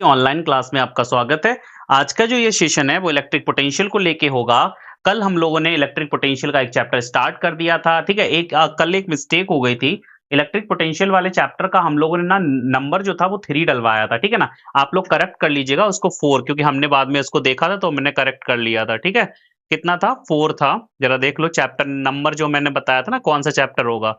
Online class में आपका स्वागत है। आज का जो ये सेशन है वो इलेक्ट्रिक पोटेंशियल को लेके होगा। कल हम लोगों ने इलेक्ट्रिक पोटेंशियल का एक चैप्टर स्टार्ट कर दिया था, ठीक है? कल एक मिस्टेक हो गई थी। इलेक्ट्रिक पोटेंशियल वाले चैप्टर का हम लोगों ने ना नंबर जो था वो 3 डलवाया था, ठीक है ना? आप लोग करेक्ट कर लीजिएगा उसको 4, क्योंकि हमने बाद में इसको देखा था तो मैंने करेक्ट कर लिया था, ठीक है? कितना था? 4 था। ज़रा देख लो चैप्टर नंबर जो मैंने बताया था ना कौन-सा चैप्टर होगा।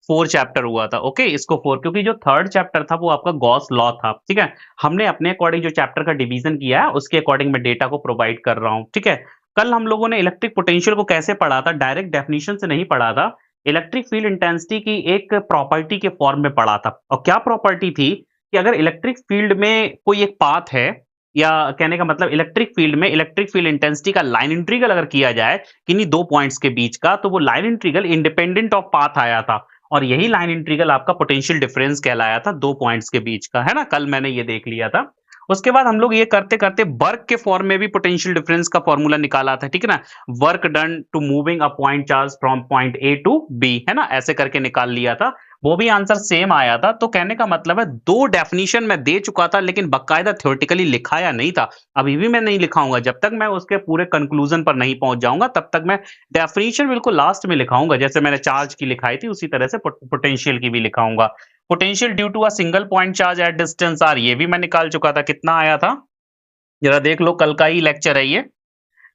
4 चैप्टर हुआ था, ओके? इसको 4 क्योंकि जो 3rd चैप्टर था वो आपका गॉस लॉ था, ठीक है? हमने अपने अकॉर्डिंग जो चैप्टर का डिवीजन किया है उसके अकॉर्डिंग मैं डेटा को प्रोवाइड कर रहा हूँ, ठीक है? कल हम लोगों ने इलेक्ट्रिक पोटेंशियल को कैसे पढ़ा था, डायरेक्ट डेफिनिशन से नहीं पढ़ा था। इलेक्ट्रिक फील्ड इंटेंसिटी की एक प्रॉपर्टी के फॉर्म में पढ़ा था। और क्या प्रॉपर्टी थी कि अगर इलेक्ट्रिक फील्ड में कोई एक पाथ है, या कहने का मतलब इलेक्ट्रिक फील्ड में इलेक्ट्रिक फील्ड इंटेंसिटी का लाइन इंटीग्रल अगर किया जाए किन्हीं 2 पॉइंट्स के बीच का, तो वो line integral independent of path आया था। और यही लाइन इंटीग्रल आपका पोटेंशियल डिफरेंस कहलाया था 2 पॉइंट्स के बीच का, है ना? कल मैंने ये देख लिया था। उसके बाद हम लोग ये करते-करते वर्क के फॉर्म में भी पोटेंशियल डिफरेंस का फॉर्मूला निकाला था, ठीक है ना? Work done to moving a point charge from point A to B, है ना? ऐसे करके निकाल लिया था। वो भी आंसर सेम आया था। तो कहने का मतलब है 2 डेफिनिशन मैं दे चुका था, लेकिन बाकायदा थ्योरेटिकली लिखाया नहीं था। अभी भी मैं नहीं लिखाऊँगा। जब तक मैं उसके पूरे कंक्लूजन पर नहीं पहुँच जाऊँगा तब तक मैं डेफिनिशन बिल्कुल लास्ट में लिखाऊँगा। जैसे मैंने चार्ज की लिखाई थी उसी तरह से पोटेंशियल की भी लिखाऊँगा। Potential due to a single point charge at distance R, ये भी मैं निकाल चुका था। कितना आया था? ज़रा देख लो, कल का ही लेक्चर है ये।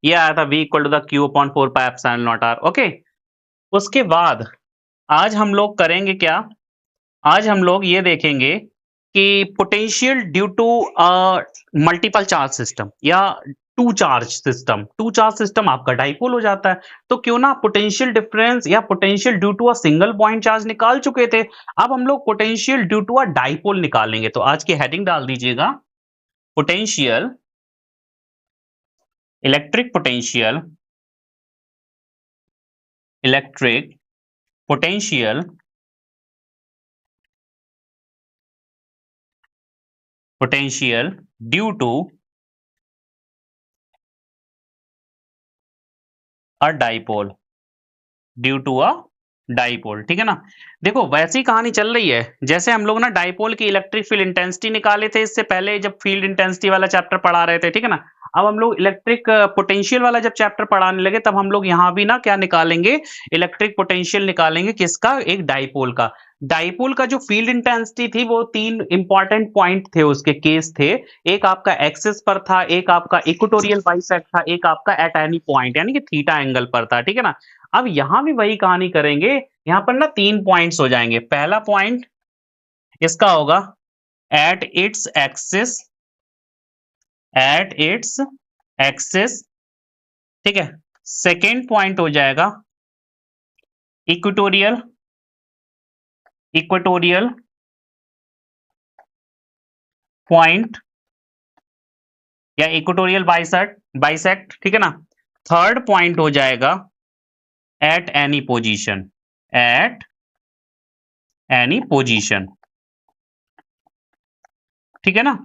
ये आया था V equal to the Q upon 4 pi epsilon naught R, okay? उसके बाद आज हम लोग करेंगे क्या? आज हम लोग ये देखेंगे कि potential due to multiple charge system या टू चार्ज सिस्टम आपका डाइपोल हो जाता है। तो क्यों ना पोटेंशियल डिफरेंस या potential due to a single point charge निकाल चुके थे। अब हम लोग potential due to a dipole निकालेंगे। तो आज की हेडिंग डाल दीजिएगा, potential, electric potential, electric potential, potential due to a dipole, due to a dipole, ठीक है ना? देखो वैसी कहानी चल रही है जैसे हम लोग ना डाइपोल की इलेक्ट्रिक फील्ड इंटेंसिटी निकाले थे इससे पहले, जब फील्ड इंटेंसिटी वाला चैप्टर पढ़ा रहे थे, ठीक है ना? अब हम लोग इलेक्ट्रिक पोटेंशियल वाला जब चैप्टर पढ़ाने लगे तब हम लोग यहाँ भी ना क्या निकालेंगे, इलेक्ट्रिक पोटेंशियल निकालेंगे। किसका? एक डाइपोल का। डाइपोल का जो फील्ड इंटेंसिटी थी वो 3 इंपॉर्टेंट पॉइंट थे, उसके केस थे। एक आपका एक्सिस पर था, एक आपका इक्वेटोरियल बाइसेक्ट था, एक आपका एट एनी पॉइंट यानी कि थीटा एंगल पर था, ठीक है ना? अब यहाँ भी वही कहानी करेंगे। यहाँ पर ना 3 पॉइंट्स हो जाएँगे। पहला पॉइंट इसका होगा at its axis, at its axis, ठीक है? सेकंड पॉइंट हो जाएगा इक्वेटोरियल, इक्वेटोरियल पॉइंट या इक्वेटोरियल बाइसेक्ट, बाइसेक्ट, ठीक है ना? थर्ड पॉइंट हो जाएगा at any position, at any position, ठीक है ना?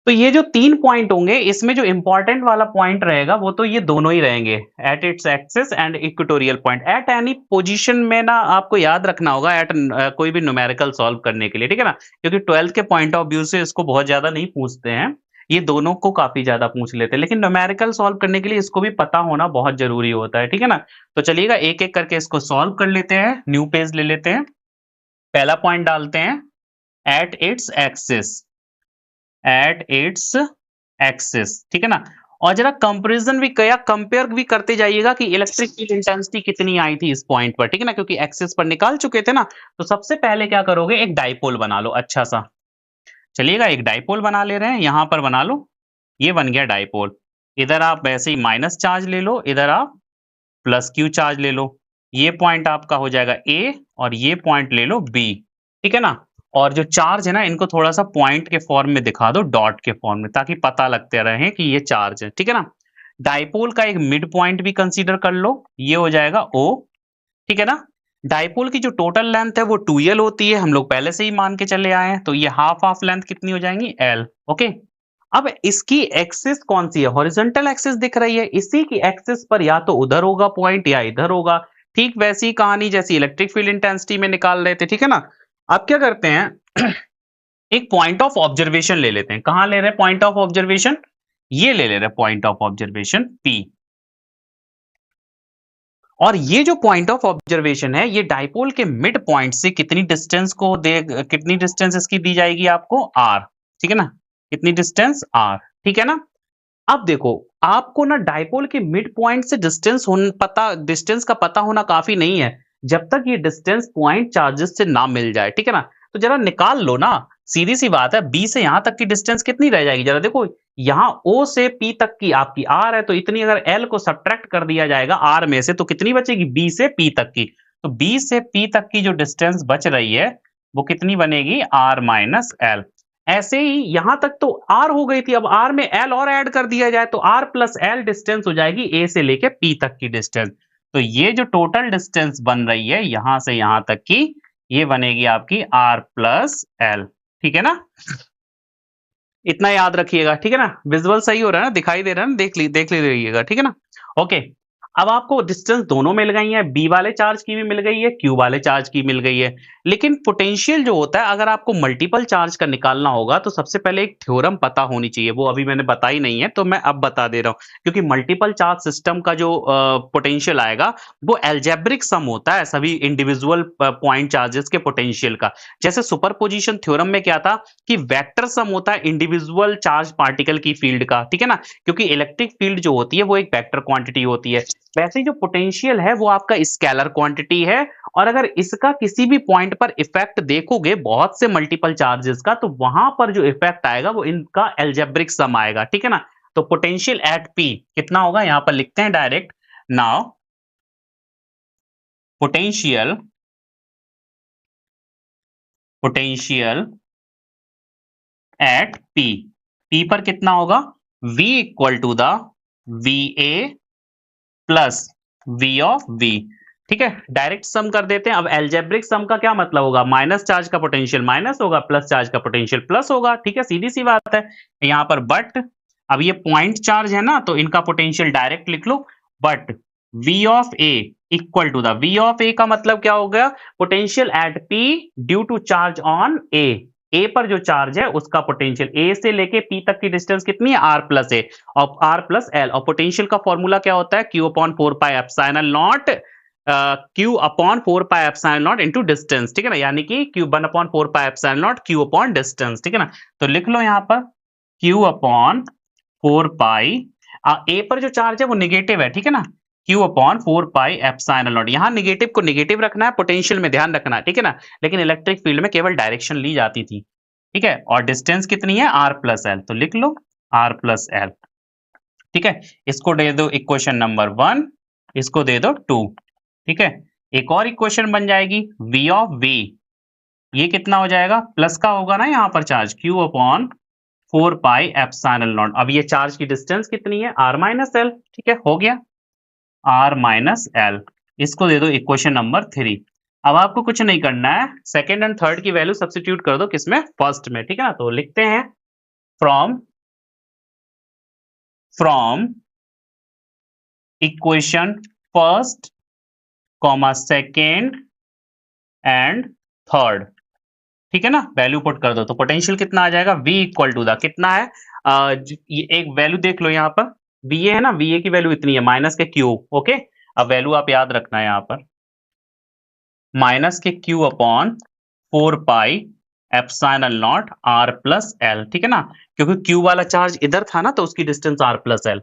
तो ये जो 3 पॉइंट होंगे इसमें जो इंपॉर्टेंट वाला पॉइंट रहेगा वो तो ये दोनों ही रहेंगे, at its axis and equatorial point. At any position में ना आपको याद रखना होगा कोई भी न्यूमेरिकल सॉल्व करने के लिए, ठीक है ना? क्योंकि 12th के पॉइंट ऑफ व्यू से इसको बहुत ज्यादा नहीं पूछते हैं, ये दोनों को काफी ज्यादा पूछ लेते हैं, लेकिन न्यूमेरिकल सॉल्व करने के लिए इसको भी पता होना बहुत जरूरी होता है, ठीक है ना? तो चलिएगा एक एक करके इसको सॉल्व कर लेते हैं। न्यू पेज ले लेते हैं। पहला पॉइंट डालते हैं at its axis, at its axis, ठीक है ना? और जरा कंपैरिजन भी किया, कंपेयर भी करते जाइएगा कि इलेक्ट्रिक फील्ड इंटेंसिटी कितनी आई थी इस पॉइंट पर, ठीक है ना? क्योंकि एक्सिस पर निकाल चुके थे ना। तो सबसे पहले क्या करोगे, एक डाइपोल बना लो अच्छा सा। चलिएगा एक डाइपोल बना ले रहे हैं, यहां पर बना लो। ये बन गया डाइपोल। इधर आप वैसे ही माइनस चार्ज ले लो, इधर आप प्लस क्यू चार्ज ले लो। ये पॉइंट आपका हो जाएगा ए और ये पॉइंट ले लो बी, ठीक है ना? और जो चार्ज है ना इनको थोड़ा सा पॉइंट के फॉर्म में दिखा दो, डॉट के फॉर्म में, ताकि पता लगते रहे कि ये चार्ज है, ठीक है ना? डाइपोल का एक मिड पॉइंट भी कंसीडर कर लो, ये हो जाएगा ओ, ठीक है ना? डाइपोल की जो टोटल लेंथ है वो 2l होती है, हम लोग पहले से ही मान के चले आए हैं। तो ये हाफ हाफ लेंथ कितनी हो जाएंगी, l, ओके? अब इसकी एक्सिस कौन सी है, हॉरिजॉन्टल एक्सिस दिख रही है, इसी की एक्सिस पर या तो उधर होगा पॉइंट या इधर होगा। ठीक वैसी ही कहानी जैसी इलेक्ट्रिक फील्ड इंटेंसिटी में निकाल रहे थे, ठीक है ना? अब क्या करते हैं एक पॉइंट ऑफ ऑब्जर्वेशन ले लेते हैं। कहां ले रहे हैं पॉइंट ऑफ ऑब्जर्वेशन? ये ले रहे हैं पॉइंट ऑफ ऑब्जर्वेशन P। और ये जो पॉइंट ऑफ ऑब्जर्वेशन है, ये डाइपोल के मिड पॉइंट से कितनी डिस्टेंस को दे, कितनी डिस्टेंस इसकी दी जाएगी आपको? R। ठीक है ना? कितनी डिस्टेंस? R। ठीक है ना? अब देखो, आपको ना डाइपोल के मिड पॉइंट से डिस्टेंस का पता होना काफी नहीं है, जब तक ये डिस्टेंस पॉइंट चार्जेस से ना मिल जाए। ठीक है ना? तो जरा निकाल लो ना, सीधी सी बात है। बी से यहां तक की डिस्टेंस कितनी रह जाएगी? जरा देखो, यहाँ ओ से पी तक की आपकी आर है, तो इतनी अगर एल को सब्ट्रैक्ट कर दिया जाएगा आर में से, तो कितनी बचेगी? बी से पी तक की। तो बी से पी तक की जो डिस्टेंस बच रही है, वो कितनी बनेगी? R minus L. ऐसे ही यहां तक तो आर हो गई थी, अब आर में एल और ऐड कर दिया जाए तो आर प्लस एल डिस्टेंस हो जाएगी ए से लेके पी तक की डिस्टेंस। तो ये जो टोटल डिस्टेंस बन रही है यहां से यहां तक की, ये बनेगी आपकी आर प्लस एल। ठीक है ना? इतना याद रखिएगा। ठीक है ना? विजुअल सही हो रहा है ना? दिखाई दे रहा है ना? देख लीजिएगा। ठीक है ना? ओके। अब आपको डिस्टेंस दोनों मिल गई है, बी वाले चार्ज की भी मिल गई है, क्यू वाले चार्ज की मिल गई है। लेकिन पोटेंशियल जो होता है, अगर आपको मल्टीपल चार्ज का निकालना होगा तो सबसे पहले एक थ्योरम पता होनी चाहिए, वो अभी मैंने बताई नहीं है, तो मैं अब बता दे रहा हूं। क्योंकि मल्टीपल चार्ज सिस्टम का जो पोटेंशियल आएगा, वो एल्जेब्रिक सम होता है सभी इंडिविजुअल पॉइंट चार्जेस के पोटेंशियल का। जैसे सुपरपोजिशन थ्योरम में क्या था कि वेक्टर सम होता है इंडिविजुअल चार्ज पार्टिकल की फील्ड का। ठीक है ना? क्योंकि इलेक्ट्रिक फील्ड जो होती है वो एक वेक्टर क्वांटिटी होती है। वैसे ही जो पोटेंशियल है वो आपका स्केलर क्वांटिटी है। और अगर इसका किसी भी पॉइंट पर इफेक्ट देखोगे बहुत से मल्टीपल चार्जेस का, तो वहां पर जो इफेक्ट आएगा वो इनका एल्जेब्रिक सम आएगा। ठीक है ना? तो पोटेंशियल एट पी कितना होगा? यहां पर लिखते हैं direct. Now potential potential at P, P पर कितना होगा? v equal to the V A plus v of v। ठीक है? डायरेक्ट सम कर देते हैं। अब एल्जेब्रिक सम का क्या मतलब होगा? माइनस चार्ज का पोटेंशियल माइनस होगा, प्लस चार्ज का पोटेंशियल प्लस होगा। ठीक है? सीधी सी बात है। यहां पर बट, अब ये पॉइंट चार्ज है ना, तो इनका पोटेंशियल डायरेक्ट लिख लो। But v of a equal to the, v of a का मतलब क्या हो गया? Potential at p due to charge on a। A पर जो चार्ज है उसका पोटेंशियल, ए से लेके पी तक की डिस्टेंस कितनी है? आर प्लस ए और आर प्लस एल। और पोटेंशियल का फॉर्मूला क्या होता है? Q upon 4 pi epsilon not, Q upon 4 pi epsilon not into distance. ठीक है ना? यानी कि Q 1 upon 4 pi epsilon not Q upon distance. ठीक है ना? तो लिख लो यहां पर क्यू अपॉन 4 पाई, ए पर जो चार्ज है वो निगेटिव है। ठीक है ना? Q upon 4 pi epsilon not. यहाँ निगेटिव को निगेटिव रखना है, पोटेंशियल में ध्यान रखना है। ठीक है ना? लेकिन इलेक्ट्रिक फील्ड में केवल डायरेक्शन ली जाती थी। ठीक है? और डिस्टेंस कितनी है? R plus L. तो लिख लो आर प्लस एल। ठीक है? इसको दे दो इक्वेशन नंबर 1, इसको दे दो 2। ठीक है? एक और इक्वेशन बन जाएगी v ऑफ v, ये कितना हो जाएगा? प्लस का होगा ना यहाँ पर charge, q upon 4 pi epsilon not. अब ये चार्ज की डिस्टेंस कितनी है? r minus L. ठीक है? हो गया r माइनस एल। इसको दे दो इक्वेशन नंबर 3। अब आपको कुछ नहीं करना है, सेकेंड एंड थर्ड की वैल्यू सब्स्टिट्यूट कर दो किसमें? फर्स्ट में। ठीक है ना? तो लिखते हैं from equation first comma second and third. ठीक है ना? वैल्यू पुट कर दो तो पोटेंशियल कितना आ जाएगा? v इक्वल टू द कितना है? ये एक वैल्यू देख लो यहाँ पर, va है ना, va की वैल्यू इतनी है माइनस के q। ओके? अब वैल्यू आप याद रखना है यहाँ पर, माइनस के q upon 4 pi epsilon naught r plus L. ठीक है ना? क्योंकि q वाला चार्ज इधर था ना, तो उसकी distance r plus L,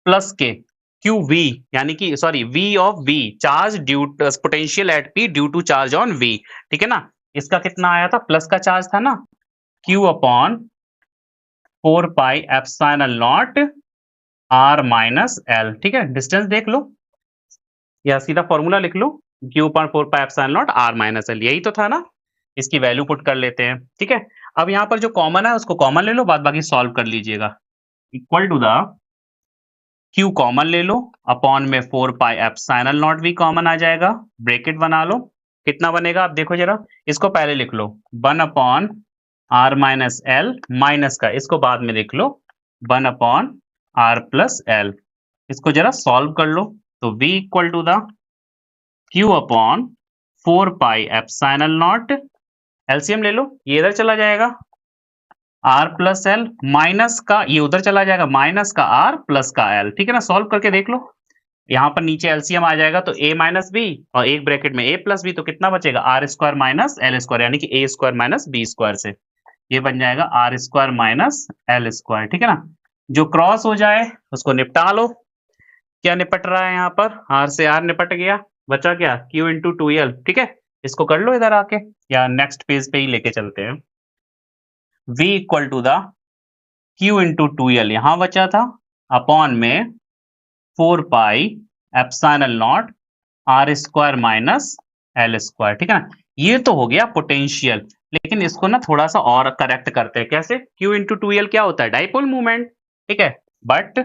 plus K Q V, यानी कि sorry v of v, charge due potential at p due to charge on v। ठीक है ना? इसका कितना आया था? प्लस का चार्ज था ना, q upon 4 pi epsilon naught r minus L. ठीक है? डिस्टेंस देख लो या सीधा फॉर्मूला लिख लो, q upon 4 pi epsilon naught r minus L, यही तो था ना। इसकी वैल्यू पुट कर लेते हैं। ठीक है? अब यहाँ पर जो कॉमन है उसको कॉमन ले लो, बाद बाकी सॉल्व कर लीजिएगा। Equal to the Q common ले लो, अपॉन में 4 पाई एप्सिलॉन नॉट भी कॉमन आ जाएगा, ब्रैकेट बना लो। कितना बनेगा आप देखो जरा, इसको पहले लिख लो 1 upon r minus L, minus का इसको बाद में लिख लो 1 अपॉन r प्लस एल। इसको जरा सॉल्व कर लो तो v equal to the Q upon 4 pi epsilon naught, LCM ले लो, ये इधर चला जाएगा, आर प्लस एल माइनस का ये उधर चला जाएगा, माइनस का आर प्लस का एल, ठीक है ना। सॉल्व करके देख लो, यहाँ पर नीचे एलसीएम आ जाएगा तो a माइनस बी और एक ब्रैकेट में a प्लस बी, तो कितना बचेगा R square minus L square, यानी कि a square minus B square से ये बन जाएगा R square minus L square, ठीक है ना। जो क्रॉस हो जाए उसको निपटा लो। क्या निपट रहा है यहाँ पर, आर से आर निपट गया, बचा क्या Q इंटू टू एल, ठीक है। इसको कर लो इधर आके, या नेक्स्ट पेज पे ही लेके चलते हैं। V equal to the Q into two L यहाँ बचा था, अपॉन में 4 pi epsilon naught R square minus L square, ठीक है ना। ये तो हो गया पोटेंशियल, लेकिन इसको ना थोड़ा सा और करेक्ट करते हैं। कैसे, Q इंटू टू एल क्या होता है, डाइपोल मूवमेंट, ठीक है। But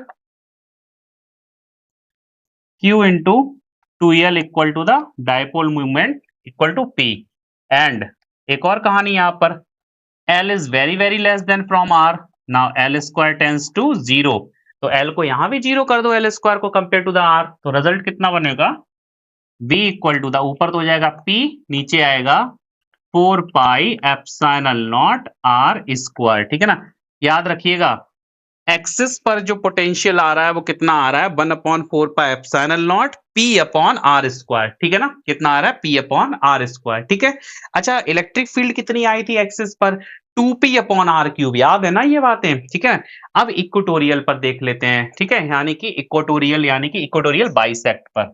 Q into two L equal to the dipole movement equal to P, and एक और कहानी यहाँ पर, L is very very less than from R, now L square tends to zero, तो L को यहां भी जीरो कर दो L स्क्वायर को कंपेयर टू द R, तो रिजल्ट कितना बनेगा V इक्वल टू द ऊपर तो हो जाएगा P, नीचे आएगा 4 pi epsilon naught R square, ठीक है ना। याद रखिएगा एक्सिस पर जो पोटेंशियल आ रहा है वो कितना आ रहा है, 1/4 pi epsilon not P upon R square, ठीक है ना। कितना आ रहा है P अपॉन R स्क्वायर, ठीक है। अच्छा, इलेक्ट्रिक फील्ड कितनी आई थी एक्सिस पर, 2P अपॉन R क्यूब, याद है ना ये बातें, ठीक है। अब इक्वेटोरियल पर देख लेते हैं, ठीक है, यानी कि इक्वेटोरियल बाइसेक्ट पर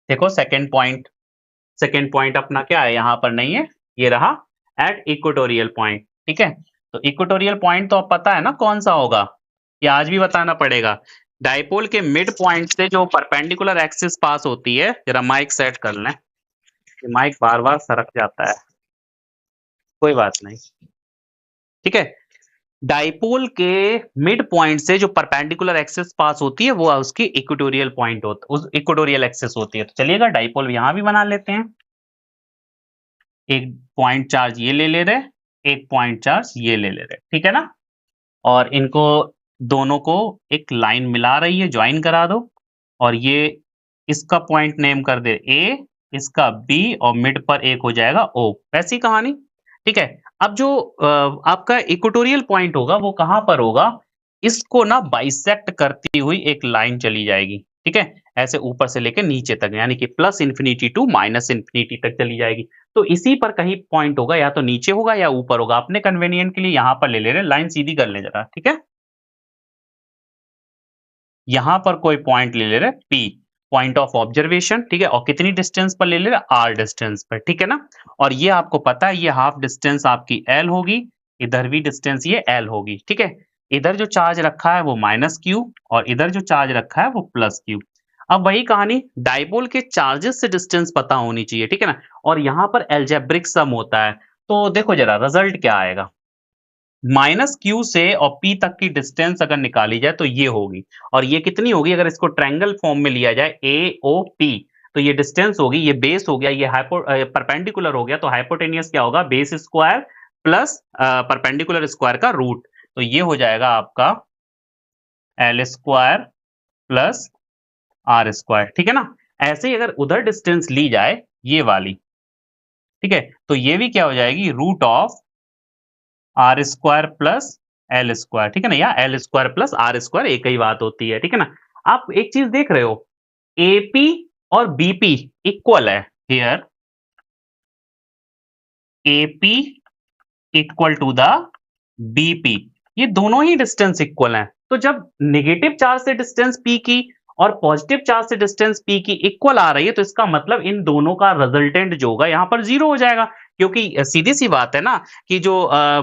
देखो। सेकेंड पॉइंट अपना क्या है, यहां पर नहीं है, ये रहा एट इक्वेटोरियल पॉइंट, ठीक है। तो इक्वेटोरियल पॉइंट तो अब पता है ना कौन सा होगा, ये आज भी बताना पड़ेगा। डाइपोल के मिड पॉइंट से जो परपेंडिकुलर एक्सिस पास होती है, जरा माइक सेट कर लें, ये माइक बार बार सरक जाता है, कोई बात नहीं, ठीक है। डाइपोल के मिड पॉइंट से जो परपेंडिकुलर एक्सिस पास होती है वो उसकी इक्वेटोरियल पॉइंट होता, उस इक्वेटोरियल एक्सिस होती है। तो चलिएगा डाइपोल यहां भी बना लेते हैं, एक पॉइंट चार्ज ये ले ले रहे, एक पॉइंट चार्ज ये ले ले रहे, ठीक है ना। और इनको दोनों को एक लाइन मिला रही है, ज्वाइन करा दो, और ये इसका पॉइंट नेम कर दे ए, इसका बी, और मिड पर एक हो जाएगा ओ, वैसी कहानी, ठीक है। अब जो आपका इक्वेटोरियल पॉइंट होगा वो कहां पर होगा, इसको ना बाइसेक्ट करती हुई एक लाइन चली जाएगी, ठीक है, ऐसे ऊपर से लेकर नीचे तक, यानी कि plus infinity to minus infinity तक चली जाएगी। तो इसी पर कहीं पॉइंट होगा, या तो नीचे होगा या ऊपर होगा, अपने कन्वीनियंट के लिए यहां पर ले ले रहे, लाइन सीधी कर ले जरा, ठीक है। यहां पर कोई पॉइंट ले ले रहे P, पॉइंट ऑफ ऑब्जर्वेशन, ठीक है, और कितनी डिस्टेंस पर ले ले रहे, R डिस्टेंस पर, ठीक है ना। और ये आपको पता है ये हाफ डिस्टेंस आपकी L होगी, इधर भी डिस्टेंस ये L होगी, ठीक है। इधर जो चार्ज रखा है वो माइनस Q, और इधर जो चार्ज रखा है वो प्लस Q। अब वही कहानी, डाइपोल के चार्जेस से डिस्टेंस पता होनी चाहिए, ठीक है ना। और यहाँ पर एल्जेब्रिक सम होता है, तो देखो जरा रिजल्ट क्या आएगा, माइनस क्यू से और पी तक की डिस्टेंस अगर निकाली जाए तो ये होगी, और ये कितनी होगी, अगर इसको ट्रायंगल फॉर्म में लिया जाए ए ओ पी, तो ये डिस्टेंस होगी, ये बेस हो गया, ये परपेंडिकुलर हो गया, तो हाइपोटेनियस क्या होगा, base square plus perpendicular square का रूट, तो ये हो जाएगा आपका L square plus R square, ठीक है ना। ऐसे ही अगर उधर डिस्टेंस ली जाए ये वाली, ठीक है, तो ये भी क्या हो जाएगी, root of R square plus L square, ठीक है ना, या L square plus R square एक ही बात होती है, ठीक है ना। आप एक चीज देख रहे हो, एपी और बीपी इक्वल है here, AP equal to the BP, ये दोनों ही डिस्टेंस इक्वल हैं। तो जब नेगेटिव चार्ज से डिस्टेंस पी की और पॉजिटिव चार्ज से डिस्टेंस पी की इक्वल आ रही है, तो इसका मतलब इन दोनों का रिजल्टेंट जो होगा यहाँ पर जीरो हो जाएगा, क्योंकि सीधी सी बात है ना कि जो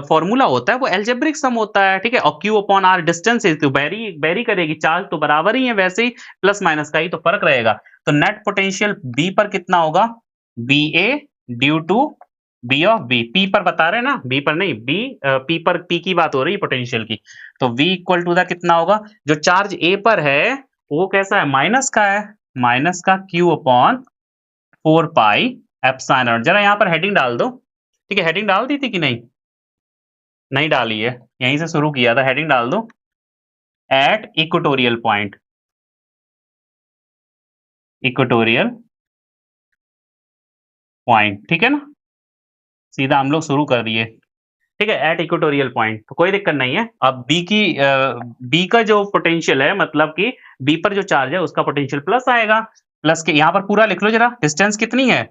फॉर्मूला होता है वो एल्जेब्रिक सम होता है, ठीक है। और क्यू अपॉन आर डिस्टेंस तो वेरी करेगी, चार्ज तो बराबर ही है, वैसे ही प्लस माइनस का ही तो फर्क रहेगा। तो नेट पोटेंशियल बी पर कितना होगा, B A due to B of B, P पर बता रहे हैं ना, बी पर नहीं, बी पी पर, पी की बात हो रही है पोटेंशियल की, तो v इक्वल टू द कितना होगा, जो चार्ज ए पर है वो कैसा है, माइनस का है, माइनस का q अपॉन 4 पाई एप्सिलॉन, जरा यहाँ पर हेडिंग डाल दो, ठीक है। हेडिंग डाल दी थी कि नहीं, नहीं डाली है, यहीं से शुरू किया था, हेडिंग डाल दो, at equatorial point, equatorial point, ठीक है ना, सीधा हम लोग शुरू कर दिए। ठीक है, एट इक्वेटोरियल पॉइंट, तो कोई दिक्कत नहीं है। अब बी का जो पोटेंशियल है, मतलब कि बी पर जो चार्ज है उसका पोटेंशियल प्लस आएगा। प्लस के यहाँ पर पूरा लिख लो जरा, डिस्टेंस कितनी है,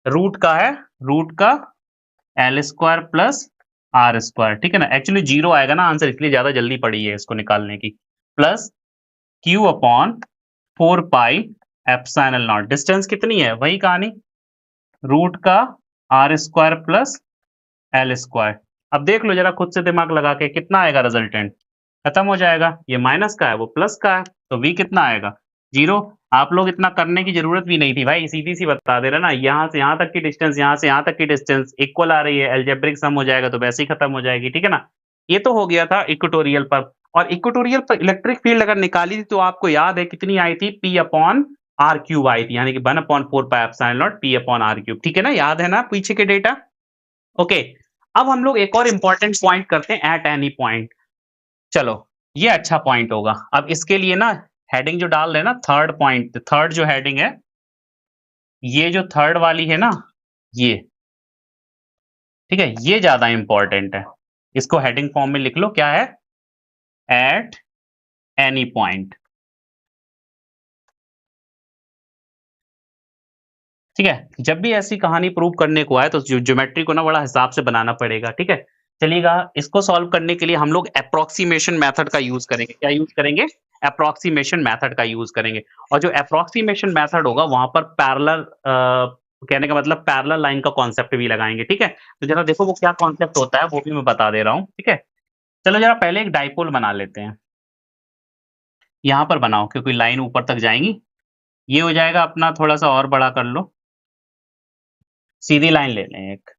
रूट का है, रूट का L square plus R square, ठीक है ना। एक्चुअली जीरो आएगा ना आंसर, इसलिए ज्यादा जल्दी पड़ी है इसको निकालने की। Plus Q upon 4 pi epsilon naught, distance कितनी है, वही कहानी, रूट का R square plus L square. अब देख लो जरा खुद से दिमाग लगा के, कितना आएगा रिजल्टेंट, खत्म हो जाएगा। ये माइनस का है, वो प्लस का है, तो v कितना आएगा, जीरो। आप लोग इतना करने की जरूरत भी नहीं थी भाई, सीधी सी बता दे रहा ना, यहाँ से यहाँ तक की डिस्टेंस, यहाँ से यहाँ तक की डिस्टेंस इक्वल आ रही है, अलजेब्रिक सम हो जाएगा तो वैसे ही खत्म हो जाएगी, ठीक है ना। ये तो हो गया था इक्वेटोरियल पर। और इक्वेटोरियल पर इलेक्ट्रिक फील्ड अगर निकाली थी तो आपको याद है कितनी आई थी, पी अपॉन आर क्यूब आई थी, यानी कि 1/4 pi epsilon naught P upon R cube, ठीक है ना, याद है ना पीछे के डेटा। ओके, अब हम लोग एक और इंपॉर्टेंट पॉइंट करते हैं, एट एनी पॉइंट। चलो, ये अच्छा पॉइंट होगा। अब इसके लिए ना हेडिंग जो डाल रहे हैं ना, थर्ड पॉइंट, थर्ड जो हेडिंग है, ये जो थर्ड वाली है ना, ये, ठीक है, ये ज्यादा इंपॉर्टेंट है। इसको हेडिंग फॉर्म में लिख लो, क्या है, एट एनी पॉइंट, ठीक है। जब भी ऐसी कहानी प्रूव करने को आए तो ज्योमेट्री को ना बड़ा हिसाब से बनाना पड़ेगा, ठीक है। चलिएगा, इसको सॉल्व करने के लिए हम लोग अप्रोक्सीमेशन मेथड का यूज करेंगे। क्या यूज करेंगे, अप्रोक्सीमेशन मेथड का यूज करेंगे। और जो अप्रोक्सीमेशन मेथड होगा वहां पर पैरेलल, कहने का मतलब पैरेलल लाइन का कॉन्सेप्ट भी लगाएंगे, ठीक है। तो जरा देखो वो क्या कॉन्सेप्ट होता है, वो भी मैं बता दे रहा हूँ, ठीक है। चलो जरा पहले एक डाइपोल बना लेते हैं, यहां पर बनाओ क्योंकि लाइन ऊपर तक जाएंगी। ये हो जाएगा अपना, थोड़ा सा और बड़ा कर लो, सीधी लाइन ले लें एक,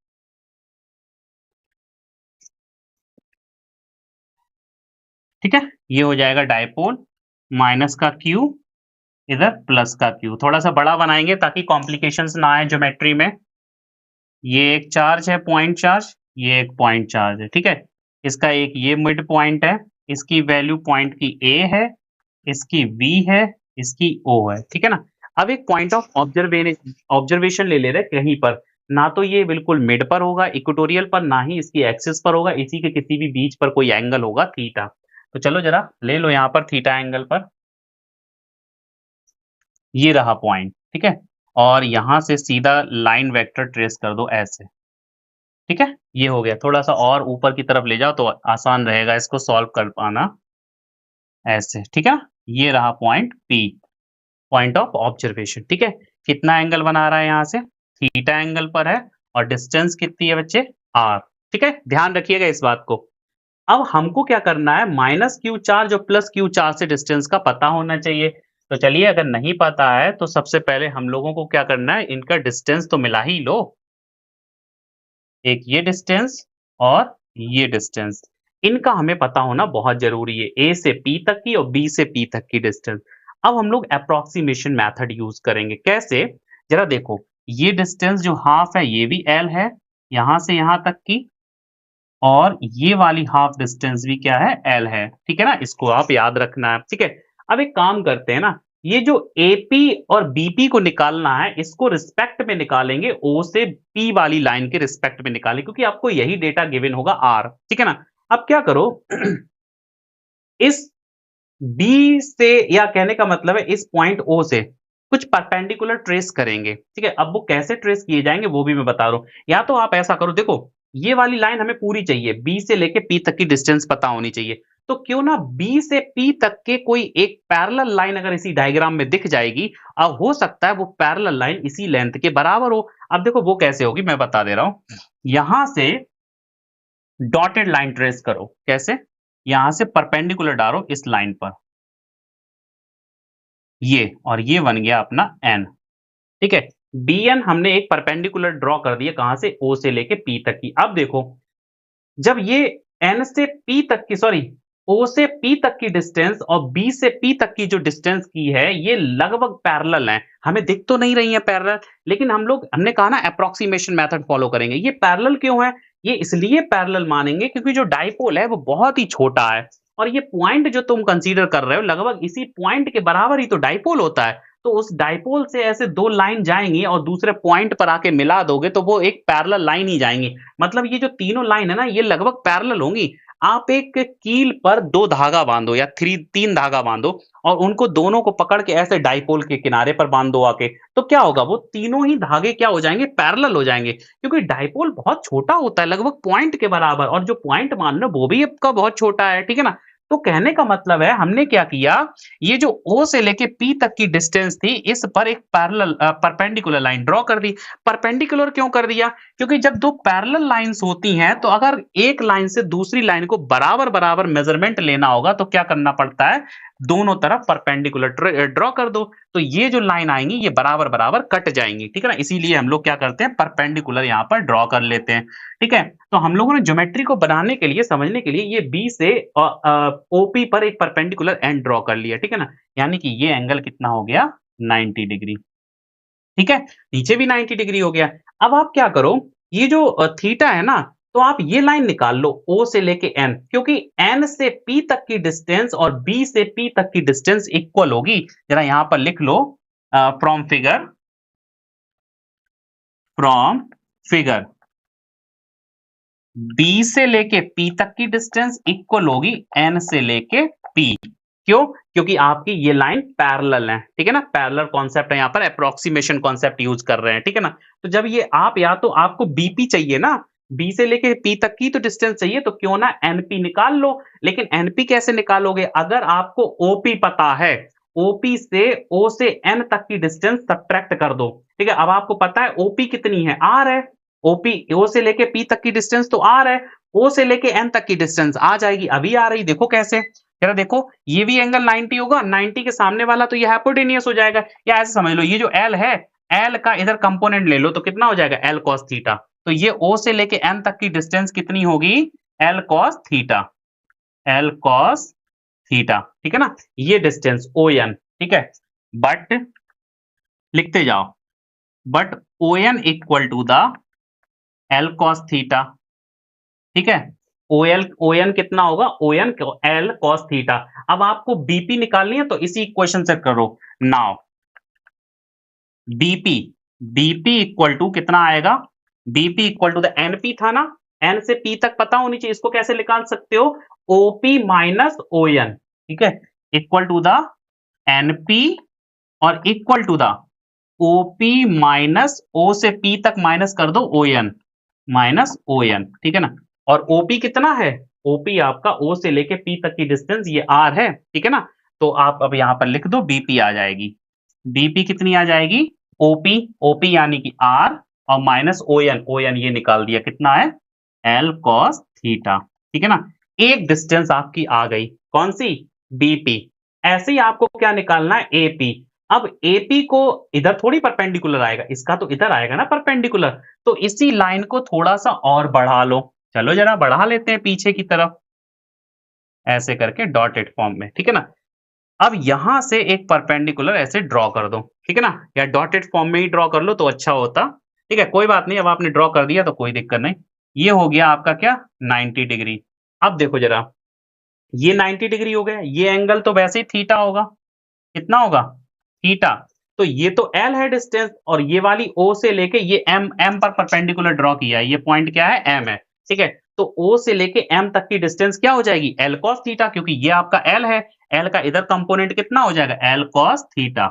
ठीक है। ये हो जाएगा डाइपोल, माइनस का क्यू, इधर प्लस का क्यू, थोड़ा सा बड़ा बनाएंगे ताकि कॉम्प्लिकेशंस ना आए ज्योमेट्री में। ये एक चार्ज है, पॉइंट चार्ज, ये एक पॉइंट चार्ज है, ठीक है। इसका एक ये मिड पॉइंट है, इसकी वैल्यू पॉइंट की ए है, इसकी वी है, इसकी ओ है, ठीक है ना। अब एक पॉइंट ऑफ ऑब्जर्वेशन ले ले रहे कहीं पर, ना तो ये बिल्कुल मिड पर होगा इक्वेटोरियल पर, ना ही इसकी एक्सिस पर होगा, इसी के किसी भी बीच पर कोई एंगल होगा थीटा। तो चलो जरा ले लो यहाँ पर थीटा एंगल पर, ये रहा पॉइंट, ठीक है। और यहां से सीधा लाइन वेक्टर ट्रेस कर दो ऐसे, ठीक है। ये हो गया, थोड़ा सा और ऊपर की तरफ ले जाओ तो आसान रहेगा इसको सॉल्व कर पाना, ऐसे, ठीक है। ये रहा point P, point of observation, ठीक है। कितना एंगल बना रहा है यहाँ से, थीटा एंगल पर है, और डिस्टेंस कितनी है बच्चे, आर, ठीक है। ध्यान रखिएगा इस बात को। अब हमको क्या करना है, माइनस क्यू चार्ज और प्लस क्यू चार्ज से डिस्टेंस का पता होना चाहिए। तो चलिए, अगर नहीं पता है तो सबसे पहले हम लोगों को क्या करना है, इनका डिस्टेंस तो मिला ही लो, एक ये डिस्टेंस और ये डिस्टेंस, इनका हमें पता होना बहुत जरूरी है, ए से पी तक की और बी से पी तक की डिस्टेंस। अब हम लोग अप्रोक्सीमेशन मेथड यूज करेंगे, कैसे, जरा देखो, ये डिस्टेंस जो हाफ है ये भी एल है, यहां से यहां तक की, और ये वाली हाफ डिस्टेंस भी क्या है, एल है, ठीक है ना। इसको आप याद रखना है, ठीक है। अब एक काम करते हैं ना, ये जो एपी और बीपी को निकालना है, इसको रिस्पेक्ट में निकालेंगे, ओ से पी वाली लाइन के रिस्पेक्ट में निकालेंगे, क्योंकि आपको यही डेटा गिवन होगा आर, ठीक है ना। अब क्या करो, इस बी से, या कहने का मतलब है इस पॉइंट ओ से कुछ परपेंडिकुलर ट्रेस करेंगे, ठीक है। अब वो कैसे ट्रेस किए जाएंगे वो भी मैं बता रहा हूं। या तो आप ऐसा करो, देखो ये वाली लाइन हमें पूरी चाहिए, बी से लेके पी तक की डिस्टेंस पता होनी चाहिए, तो क्यों ना बी से पी तक के कोई एक पैरेलल लाइन अगर इसी डायग्राम में दिख जाएगी, अब हो सकता है वो पैरेलल लाइन इसी लेंथ के बराबर हो। अब देखो वो कैसे होगी, मैं बता दे रहा हूं। यहां से डॉटेड लाइन ट्रेस करो, कैसे, यहां से परपेंडिकुलर डालो इस लाइन पर, ये, और ये बन गया अपना एन, ठीक है। bn हमने एक परपेंडिकुलर ड्रॉ कर दिया, कहां से, o से लेके p तक की। अब देखो, जब ये n से p तक की, सॉरी, o से p तक की डिस्टेंस और b से p तक की जो डिस्टेंस की है, ये लगभग पैरेलल हैं, हमें दिख तो नहीं रही है पैरेलल, लेकिन हमने कहा ना अप्रोक्सीमेशन मेथड फॉलो करेंगे। ये पैरेलल क्यों है, ये इसलिए पैरेलल मानेंगे क्योंकि जो डाइपोल है वो बहुत ही छोटा है, और ये पॉइंट जो तुम कंसीडर कर रहे हो लगभग इसी पॉइंट के बराबर ही तो डाइपोल होता है। तो उस डाइपोल से ऐसे 2 लाइन जाएँगी और दूसरे पॉइंट पर आके मिला दोगे तो वो एक पैरेलल लाइन ही जाएँगी। मतलब ये जो तीनों लाइन है ना, ये लगभग पैरेलल होंगी। आप एक कील पर 2 धागा बाँधो या 3 धागा बाँधो और उनको दोनों को पकड़ के ऐसे डाइपोल के किनारे पर बाँध दो आके, तो क्या होगा, वो तीनों ही धागे क्या हो जाएँगे, पैरेलल हो जाएँगे। क्योंकि डाइपोल बहुत छोटा होता है, लगभग पॉइंट के बराबर, और जो पॉइंट मान रहे हो वो भी आपका बहुत छोटा है, ठीक है ना? तो कहने का मतलब है हमने क्या किया, ये जो O से लेके P तक की डिस्टेंस थी, इस पर एक परपेंडिकुलर लाइन ड्रॉ कर दी। परपेंडिकुलर क्यों कर दिया? क्योंकि जब 2 पैरेलल लाइन्स होती हैं, तो अगर एक लाइन से दूसरी लाइन को बराबर-बराबर मेज़रमेंट लेना होगा, तो क्या करना पड़ता है? दोनों तरफ परपेंडिकुलर ड्रॉ कर दो। तो ये जो लाइन आएँगी, ये बराबर-बराबर कट जाएँगी, ठीक है ना? इसीलिए हम लोग क्या करते हैं, परपेंडिकुलर यहाँ पर ड्रॉ कर लेते हैं, ठीक है? तो हम लोगों ने ज्योमेट्री को बनाने के लिए, समझने के लिए ये बी से ओपी पर एक परपेंडिकुलर एंड ड्रॉ कर लिया, ठीक है ना? यानी कि ये एंगल कितना हो गया, 90 डिग्री, ठीक है? नीचे भी 90 डिग्री हो गया। अब आप क्या करो, ये जो थीटा है ना, तो आप ये लाइन निकाल लो O से लेके N, क्योंकि N से P तक की डिस्टेंस और B से P तक की डिस्टेंस इक्वल होगी। जरा यहाँ पर लिख लो, from figure, from figure B से लेके P तक की डिस्टेंस इक्वल होगी N से लेके P। क्यों? क्योंकि आपकी ये लाइन पैरेलल है, ठीक है ना? पैरेलल कॉन्सेप्ट है, यहाँ पर एप्रोक्सीमेशन कॉन्सेप्ट यूज कर रहे हैं, ठीक है ना? तो जब ये आप, या तो आपको बीपी चाहिए ना, बी से लेके पी तक की तो डिस्टेंस चाहिए, तो क्यों ना एनपी निकाल लो। लेकिन एनपी कैसे निकालोगे? अगर आपको ओपी पता है, ओपी से ओ से एन तक की डिस्टेंस सब्ट्रैक्ट कर दो, ठीक है? अब आपको पता है ओपी कितनी है, आर है। ओपी, ओ से लेके पी तक की डिस्टेंस तो आर है, ओ से लेके एन तक की डिस्टेंस आ जाएगी, अभी आ रही, देखो कैसे। जरा देखो, ये भी एंगल 90 होगा, 90 के सामने वाला तो ये हाइपोटेन्यूस हो जाएगा। या ऐसे समझ लो, ये जो एल है, एल का इधर कंपोनेंट ले लो तो कितना हो जाएगा, एल कॉस थीटा। तो ये ओ से लेके एन तक की डिस्टेंस कितनी होगी, L cos theta, L cos theta, ठीक है ना? ये डिस्टेंस ओ एन, ठीक है? बट लिखते जाओ, but O N equal to the L cos theta, ठीक है? ओ एन कितना होगा, O N L cos theta. अब आपको बीपी निकालनी है, तो इसी इक्वेशन से करो। Now BP, BP equal to कितना आएगा, BP equal to the NP था ना, एन से पी तक पता होनी चाहिए, इसको कैसे निकाल सकते हो, ओपी माइनस ओ एन, ठीक है? इक्वल टू द एनपी और equal to the OP minus O से पी तक माइनस कर दो O N, minus O N, ठीक है ना? और ओपी कितना है, ओपी आपका ओ से लेके पी तक की डिस्टेंस ये आर है, ठीक है ना? तो आप अब यहाँ पर लिख दो, बीपी आ जाएगी। बीपी कितनी आ जाएगी, ओपी, ओपी यानी कि आर, और minus O N, O N ये निकाल दिया, कितना है, एल कॉस थीटा, ठीक है ना? एक डिस्टेंस आपकी आ गई, कौन सी, बीपी। ऐसे ही आपको क्या निकालना है, एपी। अब एपी को इधर थोड़ी परपेंडिकुलर आएगा, इसका तो इधर आएगा ना परपेंडिकुलर, तो इसी लाइन को थोड़ा सा और बढ़ा लो। चलो जरा बढ़ा लेते हैं पीछे की तरफ, ऐसे करके डॉटेड फॉर्म में, ठीक है ना? अब यहां से एक परपेंडिकुलर ऐसे ड्रॉ कर दो, ठीक है ना? या डॉटेड फॉर्म में ही ड्रॉ कर लो तो अच्छा होता, ठीक है? कोई बात नहीं, अब आपने ड्रॉ कर दिया तो कोई दिक्कत नहीं। ये हो गया आपका क्या, 90 डिग्री। अब देखो जरा, ये 90 डिग्री हो गया, ये एंगल तो वैसे ही थीटा होगा, कितना होगा, थीटा। तो ये तो एल है डिस्टेंस, और ये वाली ओ से लेके ये एम, एम पर परपेंडिकुलर ड्रॉ किया है, ये पॉइंट क्या है, एम है, ठीक है? तो ओ से लेके एम तक की डिस्टेंस क्या हो जाएगी, एल कॉस थीटा, क्योंकि ये आपका एल है, एल का इधर कंपोनेंट कितना हो जाएगा, L cos theta,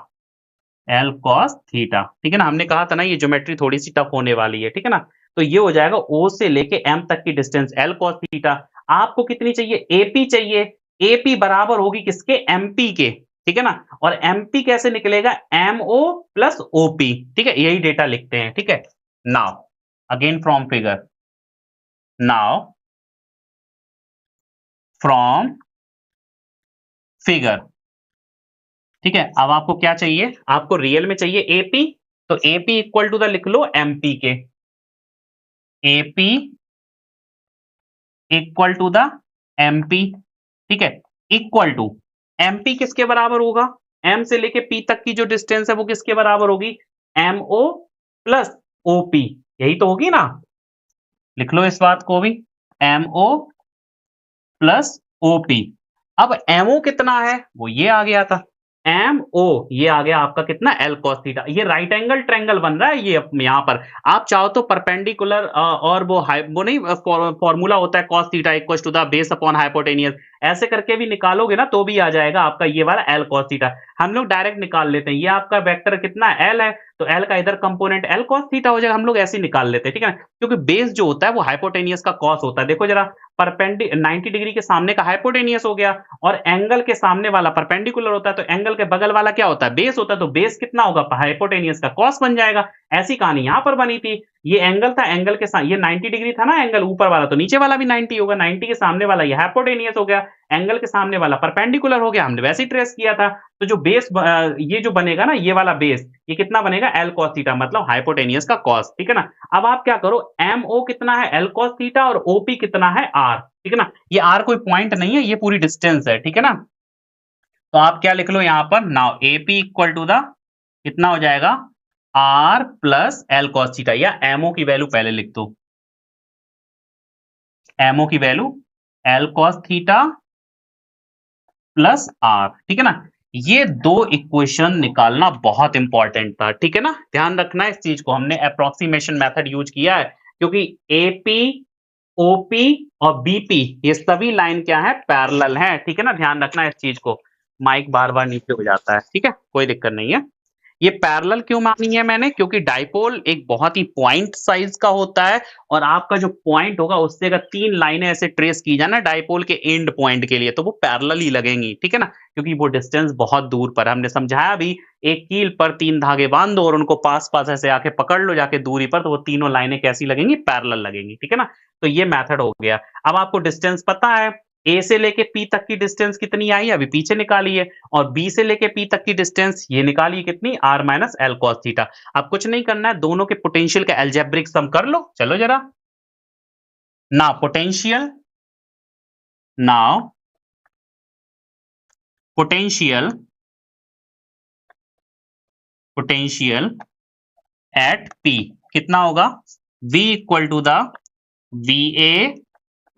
L cos theta, ठीक है ना? हमने कहा था ना ये ज्योमेट्री थोड़ी सी टफ होने वाली है, ठीक है ना? तो ये हो जाएगा ओ से लेके एम तक की डिस्टेंस एल कॉस थीटा। आपको कितनी चाहिए, एपी चाहिए। एपी बराबर होगी किसके, एमपी के, ठीक है ना? और एमपी कैसे निकलेगा, एमओ प्लस ओपी, ठीक है? यही डेटा लिखते हैं, ठीक है? Now again from figure, now from figure, ठीक है? अब आपको क्या चाहिए, आपको रियल में चाहिए एपी, तो एपी इक्वल टू द लिख लो एमपी के, AP equal to the MP, ठीक है? इक्वल टू, एमपी किसके बराबर होगा, एम से लेके पी तक की जो डिस्टेंस है वो किसके बराबर होगी, एमओ प्लस ओपी, यही तो होगी ना? लिख लो इस बात को भी, एमओ प्लस ओपी। अब एमओ कितना है, वो ये आ गया था, एम ओ ये आ गया आपका कितना एल कॉस थीटा। ये राइट एंगल ट्रायंगल बन रहा है ये यहाँ पर। आप चाहो तो परपेंडिकुलर और वो नहीं फॉर्मूला होता है cos theta equals to the base upon hypotenuse, ऐसे करके भी निकालोगे ना तो भी आ जाएगा आपका ये वाला एल कॉस थीटा। हम लोग डायरेक्ट निकाल लेते हैं, ये आपका वेक्टर कितना एल है तो एल का इधर कंपोनेंट एल कॉस थीटा हो जाएगा, हम लोग ऐसे ही निकाल लेते हैं, ठीक है। क्योंकि बेस जो होता है वो हाइपोटेनियस का कॉस होता है। देखो जरा, 90 डिग्री के सामने का हाइपोटेनियस हो गया, और एंगल के सामने वाला परपेंडिकुलर होता है, तो एंगल के बगल वाला क्या होता है, बेस होता है, तो बेस कितना होगा, हाइपोटेनियस का कॉस बन जाएगा। ऐसी कहानी यहां पर बनी थी। ये एंगल था, एंगल के साथ ये 90 डिग्री था ना एंगल ऊपर वाला, तो नीचे वाला भी 90 होगा। 90 के सामने वाला ये हाइपोटेनियस हो गया, एंगल के सामने वाला परपेंडिकुलर हो गया, हमने वैसे ही ट्रेस किया था। तो जो बेस ये जो बनेगा ना ये वाला बेस, ये कितना बनेगा, एल कॉस थीटा, मतलब हाइपोटेनियस का कॉस, ठीक है ना। अब आप क्या करो, एम ओ कितना है एल कॉस थीटा, और ओपी कितना है आर, ठीक है ना। ये आर कोई पॉइंट नहीं है, ये पूरी डिस्टेंस है, ठीक है ना। तो आप क्या लिख लो यहां पर, now AP equal to the कितना हो जाएगा, R plus L cos theta, या एमओ की वैल्यू पहले लिख दो, एमओ की value L cos theta plus R, ठीक है ना। ये दो इक्वेशन निकालना बहुत इंपॉर्टेंट था, ठीक है ना। ध्यान रखना इस चीज को, हमने अप्रोक्सीमेशन मेथड यूज किया है, क्योंकि एपी ओपी और बीपी ये सभी लाइन क्या है, पैरेलल है, ठीक है ना। ध्यान रखना इस चीज को। माइक बार बार नीचे हो जाता है, ठीक है, कोई दिक्कत नहीं है। ये पैरेलल क्यों मानी है मैंने, क्योंकि डाइपोल एक बहुत ही पॉइंट साइज का होता है, और आपका जो पॉइंट होगा उससे अगर तीन लाइनें ऐसे ट्रेस की जाए ना डाइपोल के एंड पॉइंट के लिए, तो वो पैरेलल ही लगेंगी, ठीक है ना। क्योंकि वो डिस्टेंस बहुत दूर पर, हमने समझाया भी, एक कील पर तीन धागे बांध दो और उनको पास पास ऐसे आके पकड़ लो जाके दूरी पर, तो वो तीनों लाइनें कैसी लगेंगी, पैरेलल लगेंगी, ठीक है ना। तो ये मेथड हो गया। अब आपको डिस्टेंस पता है, ए से लेके पी तक की डिस्टेंस कितनी आई है, अभी पीछे निकाली है, और बी से लेके पी तक की डिस्टेंस ये निकाली कितनी, R minus L cos theta. अब कुछ नहीं करना है, दोनों के पोटेंशियल का एल्जेब्रिक सम कर लो, चलो जरा। ना potential, now potential, potential at P कितना होगा, v equal to the V A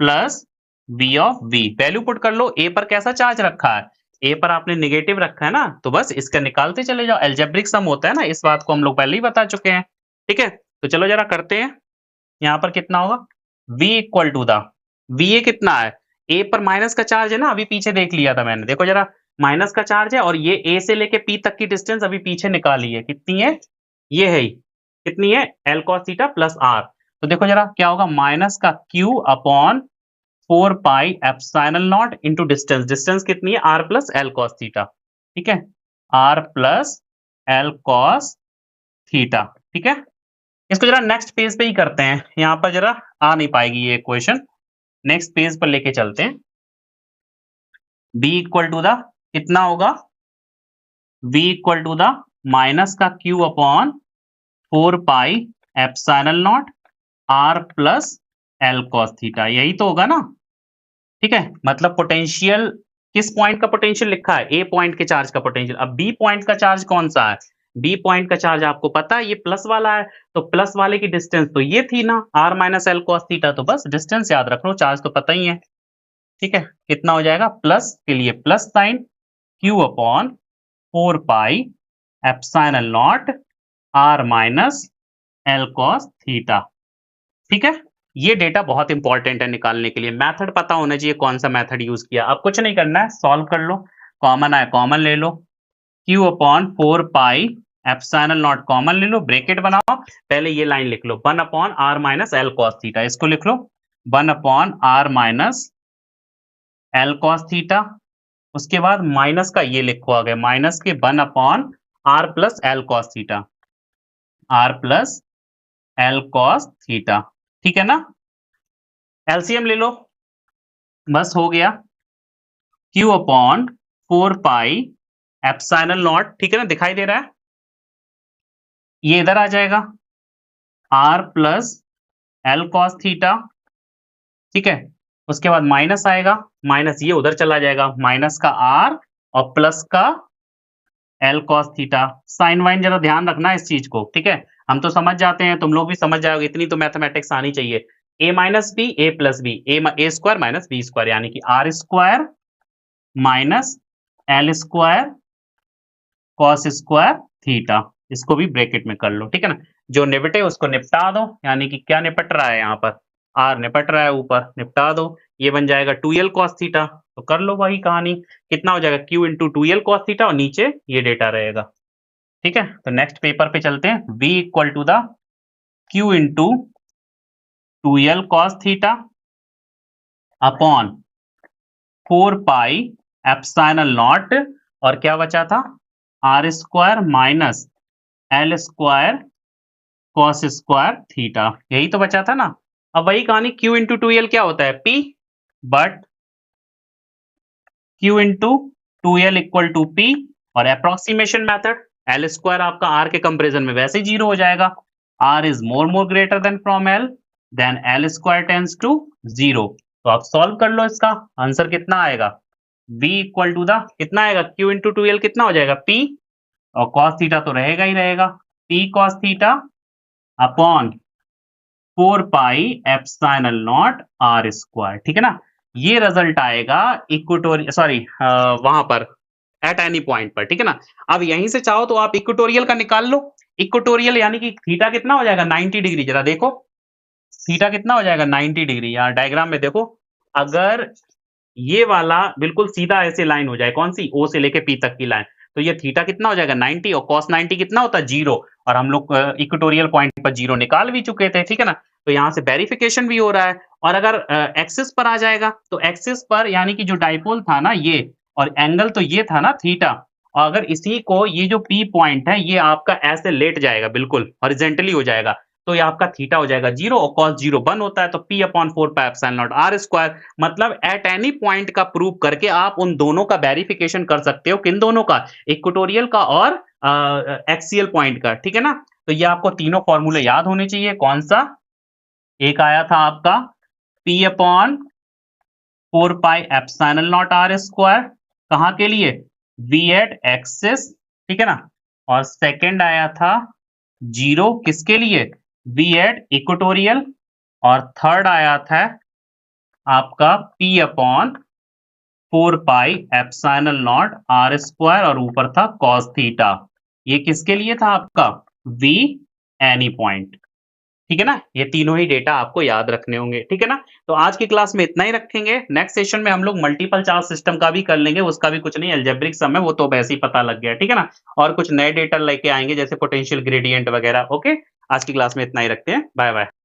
plus V of V. Value put कर लो, ए पर कैसा चार्ज रखा है, ए पर आपने निगेटिव रखा है ना, तो बस इसका निकालते चले जाओ, एल्जेब्रिक सम होता है ना, इस बात को हम लोग पहले ही बता चुके हैं, ठीक है। तो चलो जरा करते हैं, यहाँ पर कितना होगा, v equal to the V A कितना है, ए पर माइनस का चार्ज है ना, अभी पीछे देख लिया था मैंने, देखो जरा, माइनस का चार्ज है, और ये ए से लेके पी तक की डिस्टेंस अभी पीछे निकाली है, कितनी है, ये है ही, कितनी है, L cos theta plus R. तो देखो जरा क्या होगा, माइनस का Q upon 4 pi epsilon naught into distance, distance कितनी है, R plus L cos theta, ठीक है, R plus L cos theta, ठीक है। इसको जरा नेक्स्ट पेज पे ही करते हैं, यहाँ पर जरा आ नहीं पाएगी ये इक्वेशन, नेक्स्ट पेज पर लेके चलते हैं। b इक्वल टू द कितना होगा, v equal to the minus का q upon 4 pi epsilon naught r plus L cos theta, यही तो होगा ना, ठीक है। मतलब पोटेंशियल, किस पॉइंट का पोटेंशियल लिखा है, ए पॉइंट के चार्ज का पोटेंशियल। अब बी पॉइंट का चार्ज कौन सा है, बी पॉइंट का चार्ज आपको पता है ये प्लस वाला है, तो प्लस वाले की डिस्टेंस तो ये थी ना, R minus L cos theta, तो बस डिस्टेंस याद रख लो, चार्ज तो पता ही है, ठीक है। कितना हो जाएगा, प्लस के लिए plus sign, Q upon 4 pi epsilon naught R minus L cos theta, ठीक है। ये डेटा बहुत इंपॉर्टेंट है निकालने के लिए, मेथड पता होना चाहिए कौन सा मेथड यूज किया। अब कुछ नहीं करना है, सॉल्व कर लो, कॉमन आए कॉमन ले लो, q upon 4 pi epsilon naught common ले लो, ब्रैकेट बनाओ, पहले ये लाइन लिख लो, 1 upon R minus L cos theta, इसको लिख लो 1 upon R minus L cos theta. उसके बाद माइनस का ये लिखो आगे, माइनस के 1 upon R plus L cos theta, R plus L cos theta, ठीक है ना। एलसीएम ले लो, बस हो गया, q upon 4 pi epsilon not, ठीक है ना, दिखाई दे रहा है, ये इधर आ जाएगा, r plus L cos theta, ठीक है। उसके बाद माइनस आएगा, माइनस ये उधर चला जाएगा, माइनस का r और प्लस का एल कॉस थीटा। साइन वाइन जरा ध्यान रखना इस चीज को, ठीक है। हम तो समझ जाते हैं, तुम लोग भी समझ जाओगे, इतनी तो मैथमेटिक्स आनी चाहिए। A minus B A plus B, A square minus B square, यानी कि R square minus L square cos square theta, इसको भी ब्रैकेट में कर लो, ठीक है ना। जो निपटे उसको निपटा दो, यानी कि क्या निपट रहा है यहाँ पर, आर निपट रहा है ऊपर, निपटा दो। ये बन जाएगा 2l cos थीटा, तो कर लो वही कहानी। कितना हो जाएगा q into 2l cos theta, और नीचे ये डेटा रहेगा, ठीक है। तो नेक्स्ट पेपर पे चलते हैं। v equal to the q into 2l cos theta upon 4 pi epsilon naught, और क्या बचा था, R square minus L square cos square theta, यही तो बचा था ना। अब वही कहानी, q इंटू 2l क्या होता है, p, but q into 2l equal to p, और अप्रोक्सीमेशन मेथड, एल स्क्वायर आपका r के कंपेरिजन में वैसे ही जीरो हो जाएगा। r is more greater than from l, then L square tends to zero. तो आप सॉल्व कर लो, इसका आंसर कितना आएगा, v इक्वल टू द कितना आएगा, q इंटू 2l कितना हो जाएगा, p, और cos थीटा तो रहेगा ही रहेगा, p cos theta upon 4 pi epsilon naught R square, ठीक है ना। ये रिजल्ट आएगा इक्वेटोरियल, सॉरी वहां पर एट एनी पॉइंट पर, ठीक है ना। अब यहीं से चाहो तो आप इक्वेटोरियल का निकाल लो। इक्वेटोरियल यानी कि थीटा कितना हो जाएगा, 90 डिग्री, जरा देखो थीटा कितना हो जाएगा, 90 डिग्री। यहाँ डायग्राम में देखो, अगर ये वाला बिल्कुल सीधा ऐसे लाइन हो जाए, कौन सी, ओ से लेके पी तक की लाइन, तो ये थीटा कितना हो जाएगा, 90, और cos 90 कितना होता है, जीरो। और हम लोग इक्वेटोरियल पॉइंट पर जीरो निकाल भी चुके थे, ठीक है ना। तो यहाँ से वेरिफिकेशन भी हो रहा है। और अगर एक्सिस पर आ जाएगा, तो एक्सिस पर यानी कि जो डाइपोल था ना ये, और एंगल तो ये था ना थीटा, और अगर इसी को, ये जो पी पॉइंट है, ये आपका ऐसे लेट जाएगा, बिल्कुल हॉरिजॉन्टली हो जाएगा, तो ये आपका थीटा हो जाएगा जीरो, और cos जीरो 1 होता है, तो p upon 4 pi epsilon naught R square. मतलब एट एनी पॉइंट का प्रूव करके आप उन दोनों का वेरिफिकेशन कर सकते हो, किन दोनों का, इक्वेटोरियल का और एक्सियल पॉइंट का, ठीक है ना। तो ये आपको तीनों फॉर्मूले याद होने चाहिए। कौन सा, एक आया था आपका p upon 4 pi epsilon naught R square, कहाँ के लिए, v एट एक्सिस, ठीक है ना। और सेकंड आया था जीरो, किसके लिए, v एट इक्वेटोरियल। और थर्ड आया था आपका p upon 4 pi epsilon naught R square, और ऊपर था cos थीटा। ये किसके लिए था आपका, v एनी पॉइंट, ठीक है ना। ये तीनों ही डेटा आपको याद रखने होंगे, ठीक है ना। तो आज की क्लास में इतना ही रखेंगे। नेक्स्ट सेशन में हम लोग मल्टीपल चार्ज सिस्टम का भी कर लेंगे, उसका भी कुछ नहीं, अलजेब्रिक सम है वो तो वैसे ही पता लग गया, ठीक है ना। और कुछ नए डेटा लेके आएंगे, जैसे पोटेंशियल ग्रेडियंट वगैरह। ओके, आज की क्लास में इतना ही रखते हैं, बाय बाय।